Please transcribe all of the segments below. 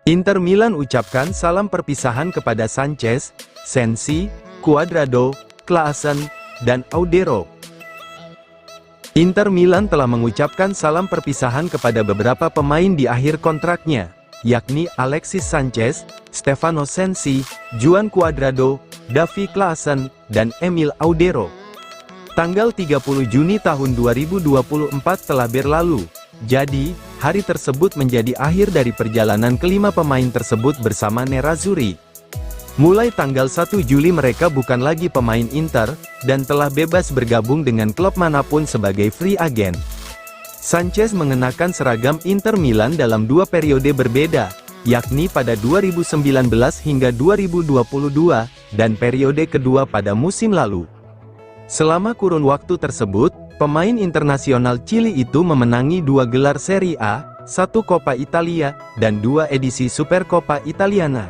Inter Milan ucapkan salam perpisahan kepada Sanchez, Sensi, Cuadrado, Klaassen, dan Audero. Inter Milan telah mengucapkan salam perpisahan kepada beberapa pemain di akhir kontraknya, yakni Alexis Sanchez, Stefano Sensi, Juan Cuadrado, Davy Klaassen, dan Emil Audero. Tanggal 30 Juni tahun 2024 telah berlalu, jadi, hari tersebut menjadi akhir dari perjalanan kelima pemain tersebut bersama Nerazzurri. Mulai tanggal 1 Juli mereka bukan lagi pemain Inter, dan telah bebas bergabung dengan klub manapun sebagai free agent. Sanchez mengenakan seragam Inter Milan dalam dua periode berbeda, yakni pada 2019 hingga 2022, dan periode kedua pada musim lalu. Selama kurun waktu tersebut, pemain internasional Chili itu memenangi 2 gelar Serie A, 1 Coppa Italia, dan 2 edisi Supercoppa Italiana.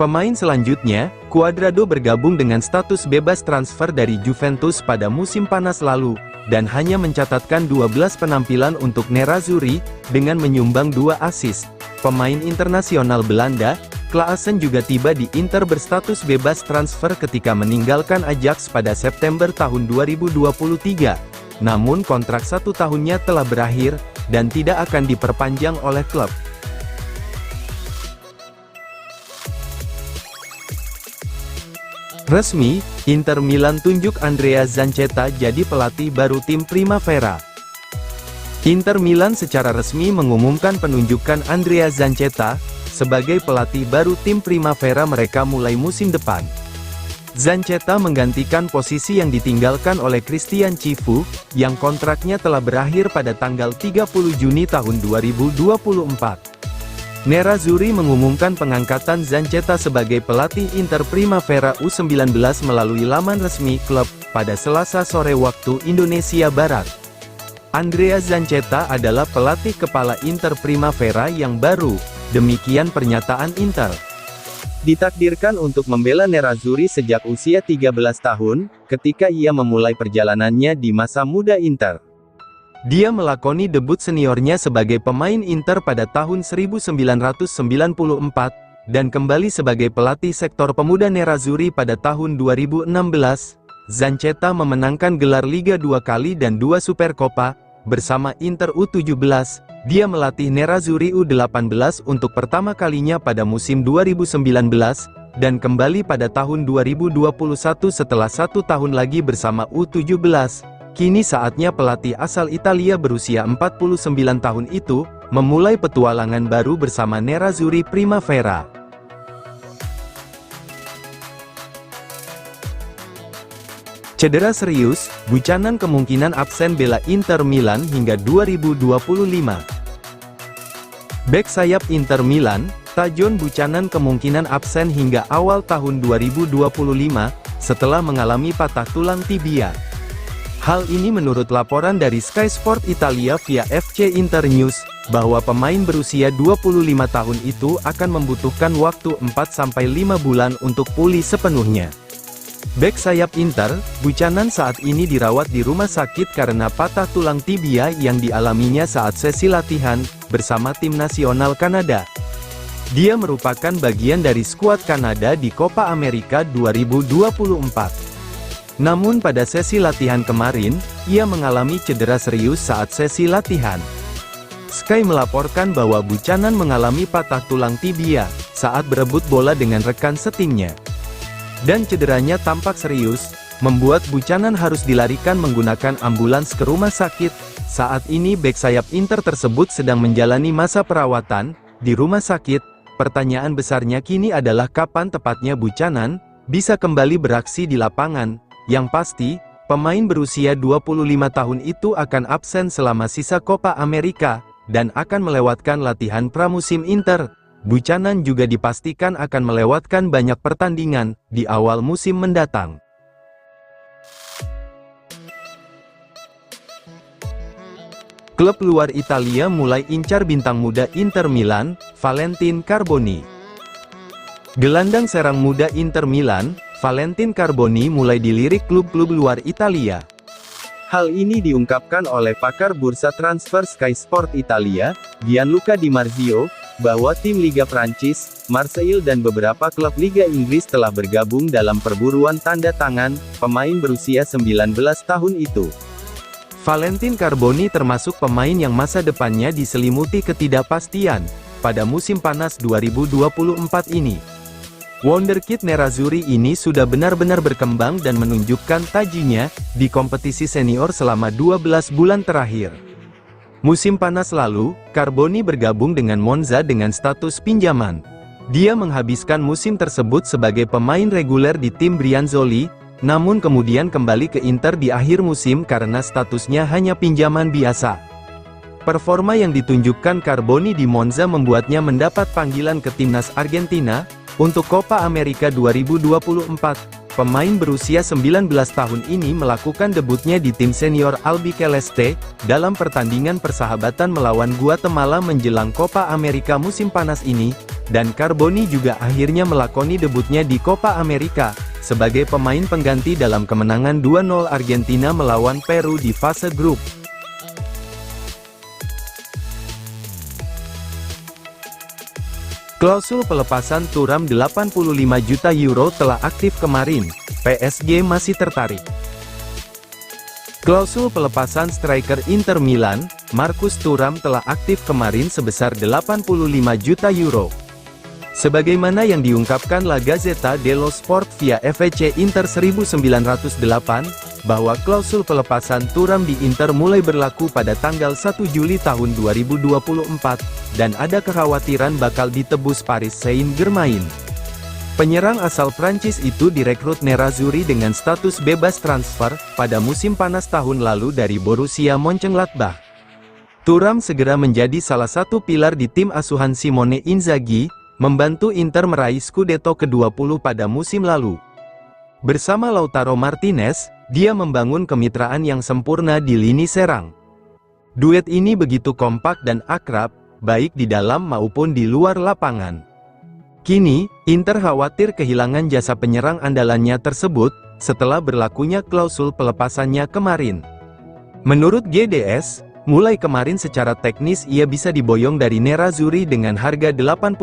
Pemain selanjutnya, Cuadrado bergabung dengan status bebas transfer dari Juventus pada musim panas lalu, dan hanya mencatatkan 12 penampilan untuk Nerazzurri, dengan menyumbang 2 assist. Pemain internasional Belanda, Klaassen juga tiba di Inter berstatus bebas transfer ketika meninggalkan Ajax pada September tahun 2023. Namun kontrak 1 tahunnya telah berakhir, dan tidak akan diperpanjang oleh klub. Resmi, Inter Milan tunjuk Andrea Zanchetta jadi pelatih baru tim Primavera. Inter Milan secara resmi mengumumkan penunjukan Andrea Zanchetta sebagai pelatih baru tim Primavera mereka mulai musim depan. Zanchetta menggantikan posisi yang ditinggalkan oleh Christian Cifu, yang kontraknya telah berakhir pada tanggal 30 Juni tahun 2024. Nerazzurri mengumumkan pengangkatan Zanchetta sebagai pelatih Inter Primavera U19 melalui laman resmi klub, pada Selasa sore waktu Indonesia Barat. Andrea Zanchetta adalah pelatih kepala Inter Primavera yang baru, demikian pernyataan Inter. Ditakdirkan untuk membela Nerazzurri sejak usia 13 tahun, ketika ia memulai perjalanannya di masa muda Inter. Dia melakoni debut seniornya sebagai pemain Inter pada tahun 1994, dan kembali sebagai pelatih sektor pemuda Nerazzurri pada tahun 2016. Zanchetta memenangkan gelar Liga 2 kali dan 2 Supercoppa, bersama Inter U17, dia melatih Nerazzurri U18 untuk pertama kalinya pada musim 2019, dan kembali pada tahun 2021 setelah 1 tahun lagi bersama U17. Kini saatnya pelatih asal Italia berusia 49 tahun itu, memulai petualangan baru bersama Nerazzurri Primavera. Cedera serius, Buchanan kemungkinan absen bela Inter Milan hingga 2025. Bek sayap Inter Milan, Tajon Buchanan kemungkinan absen hingga awal tahun 2025, setelah mengalami patah tulang tibia. Hal ini menurut laporan dari Sky Sport Italia via FC Inter News, bahwa pemain berusia 25 tahun itu akan membutuhkan waktu 4-5 bulan untuk pulih sepenuhnya. Bek sayap Inter, Buchanan saat ini dirawat di rumah sakit karena patah tulang tibia yang dialaminya saat sesi latihan, bersama tim nasional Kanada. Dia merupakan bagian dari skuad Kanada di Copa America 2024. Namun pada sesi latihan kemarin, ia mengalami cedera serius saat sesi latihan. Sky melaporkan bahwa Buchanan mengalami patah tulang tibia, saat berebut bola dengan rekan setimnya. Dan cederanya tampak serius, membuat Buchanan harus dilarikan menggunakan ambulans ke rumah sakit. Saat ini bek sayap Inter tersebut sedang menjalani masa perawatan di rumah sakit. Pertanyaan besarnya kini adalah kapan tepatnya Buchanan bisa kembali beraksi di lapangan. Yang pasti, pemain berusia 25 tahun itu akan absen selama sisa Copa America, dan akan melewatkan latihan pramusim Inter. Buchanan juga dipastikan akan melewatkan banyak pertandingan di awal musim mendatang. Klub luar Italia mulai incar bintang muda Inter Milan, Valentin Carboni. Gelandang serang muda Inter Milan, Valentin Carboni mulai dilirik klub-klub luar Italia. Hal ini diungkapkan oleh pakar bursa transfer Sky Sport Italia, Gianluca Di Marzio, bahwa tim Liga Prancis, Marseille dan beberapa klub Liga Inggris telah bergabung dalam perburuan tanda tangan pemain berusia 19 tahun itu. Valentin Carboni termasuk pemain yang masa depannya diselimuti ketidakpastian pada musim panas 2024 ini. Wonderkid Nerazzurri ini sudah benar-benar berkembang dan menunjukkan tajinya di kompetisi senior selama 12 bulan terakhir. Musim panas lalu, Carboni bergabung dengan Monza dengan status pinjaman. Dia menghabiskan musim tersebut sebagai pemain reguler di tim Brianzoli, namun kemudian kembali ke Inter di akhir musim karena statusnya hanya pinjaman biasa. Performa yang ditunjukkan Carboni di Monza membuatnya mendapat panggilan ke timnas Argentina untuk Copa America 2024. Pemain berusia 19 tahun ini melakukan debutnya di tim senior Albiceleste dalam pertandingan persahabatan melawan Guatemala menjelang Copa America musim panas ini, dan Carboni juga akhirnya melakoni debutnya di Copa America sebagai pemain pengganti dalam kemenangan 2-0 Argentina melawan Peru di fase grup. Klausul pelepasan Thuram 85 juta euro telah aktif kemarin, PSG masih tertarik. Klausul pelepasan striker Inter Milan, Marcus Thuram telah aktif kemarin sebesar 85 juta euro. Sebagaimana yang diungkapkan La Gazzetta dello Sport via FVC Inter 1908, bahwa klausul pelepasan Thuram di Inter mulai berlaku pada tanggal 1 Juli tahun 2024, dan ada kekhawatiran bakal ditebus Paris Saint-Germain. Penyerang asal Prancis itu direkrut Nerazzurri dengan status bebas transfer pada musim panas tahun lalu dari Borussia Mönchengladbach. Thuram segera menjadi salah satu pilar di tim asuhan Simone Inzaghi, membantu Inter meraih Scudetto ke-20 pada musim lalu. Bersama Lautaro Martinez, dia membangun kemitraan yang sempurna di lini serang. Duet ini begitu kompak dan akrab, baik di dalam maupun di luar lapangan. Kini, Inter khawatir kehilangan jasa penyerang andalannya tersebut, setelah berlakunya klausul pelepasannya kemarin. Menurut GDS, mulai kemarin secara teknis ia bisa diboyong dari Nerazzurri dengan harga 85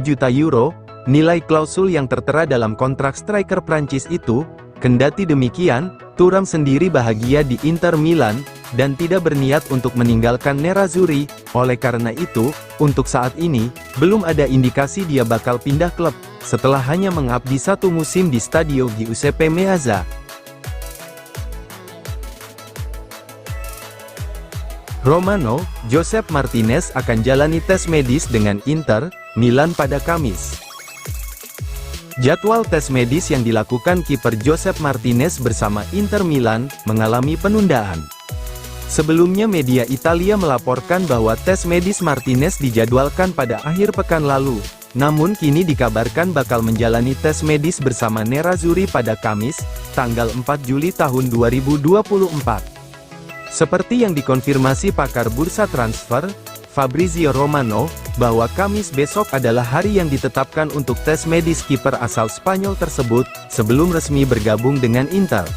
juta euro, nilai klausul yang tertera dalam kontrak striker Prancis itu. Kendati demikian, Thuram sendiri bahagia di Inter Milan, dan tidak berniat untuk meninggalkan Nerazzurri. Oleh karena itu, untuk saat ini, belum ada indikasi dia bakal pindah klub, setelah hanya mengabdi satu musim di Stadio Giuseppe Meazza. Romano, Josep Martinez akan jalani tes medis dengan Inter Milan pada Kamis. Jadwal tes medis yang dilakukan kiper Josep Martinez bersama Inter Milan mengalami penundaan. Sebelumnya media Italia melaporkan bahwa tes medis Martinez dijadwalkan pada akhir pekan lalu, namun kini dikabarkan bakal menjalani tes medis bersama Nerazzurri pada Kamis, tanggal 4 Juli tahun 2024. Seperti yang dikonfirmasi pakar bursa transfer, Fabrizio Romano, bahwa Kamis besok adalah hari yang ditetapkan untuk tes medis kiper asal Spanyol tersebut, sebelum resmi bergabung dengan Inter.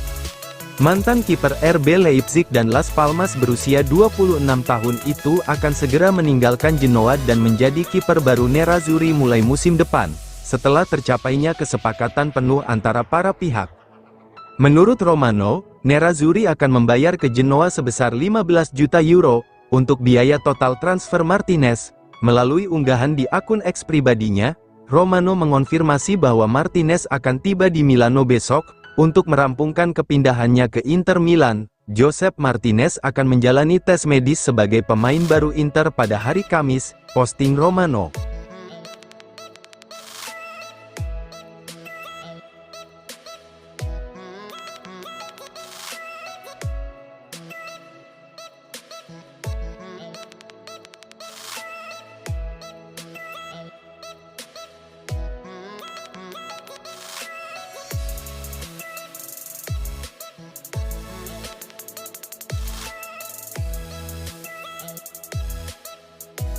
Mantan kiper RB Leipzig dan Las Palmas berusia 26 tahun itu akan segera meninggalkan Genoa dan menjadi kiper baru Nerazzurri mulai musim depan, setelah tercapainya kesepakatan penuh antara para pihak. Menurut Romano, Nerazzurri akan membayar ke Genoa sebesar 15 juta euro, untuk biaya total transfer Martinez. Melalui unggahan di akun X pribadinya, Romano mengonfirmasi bahwa Martinez akan tiba di Milano besok, untuk merampungkan kepindahannya ke Inter Milan. Josep Martinez akan menjalani tes medis sebagai pemain baru Inter pada hari Kamis, posting Romano.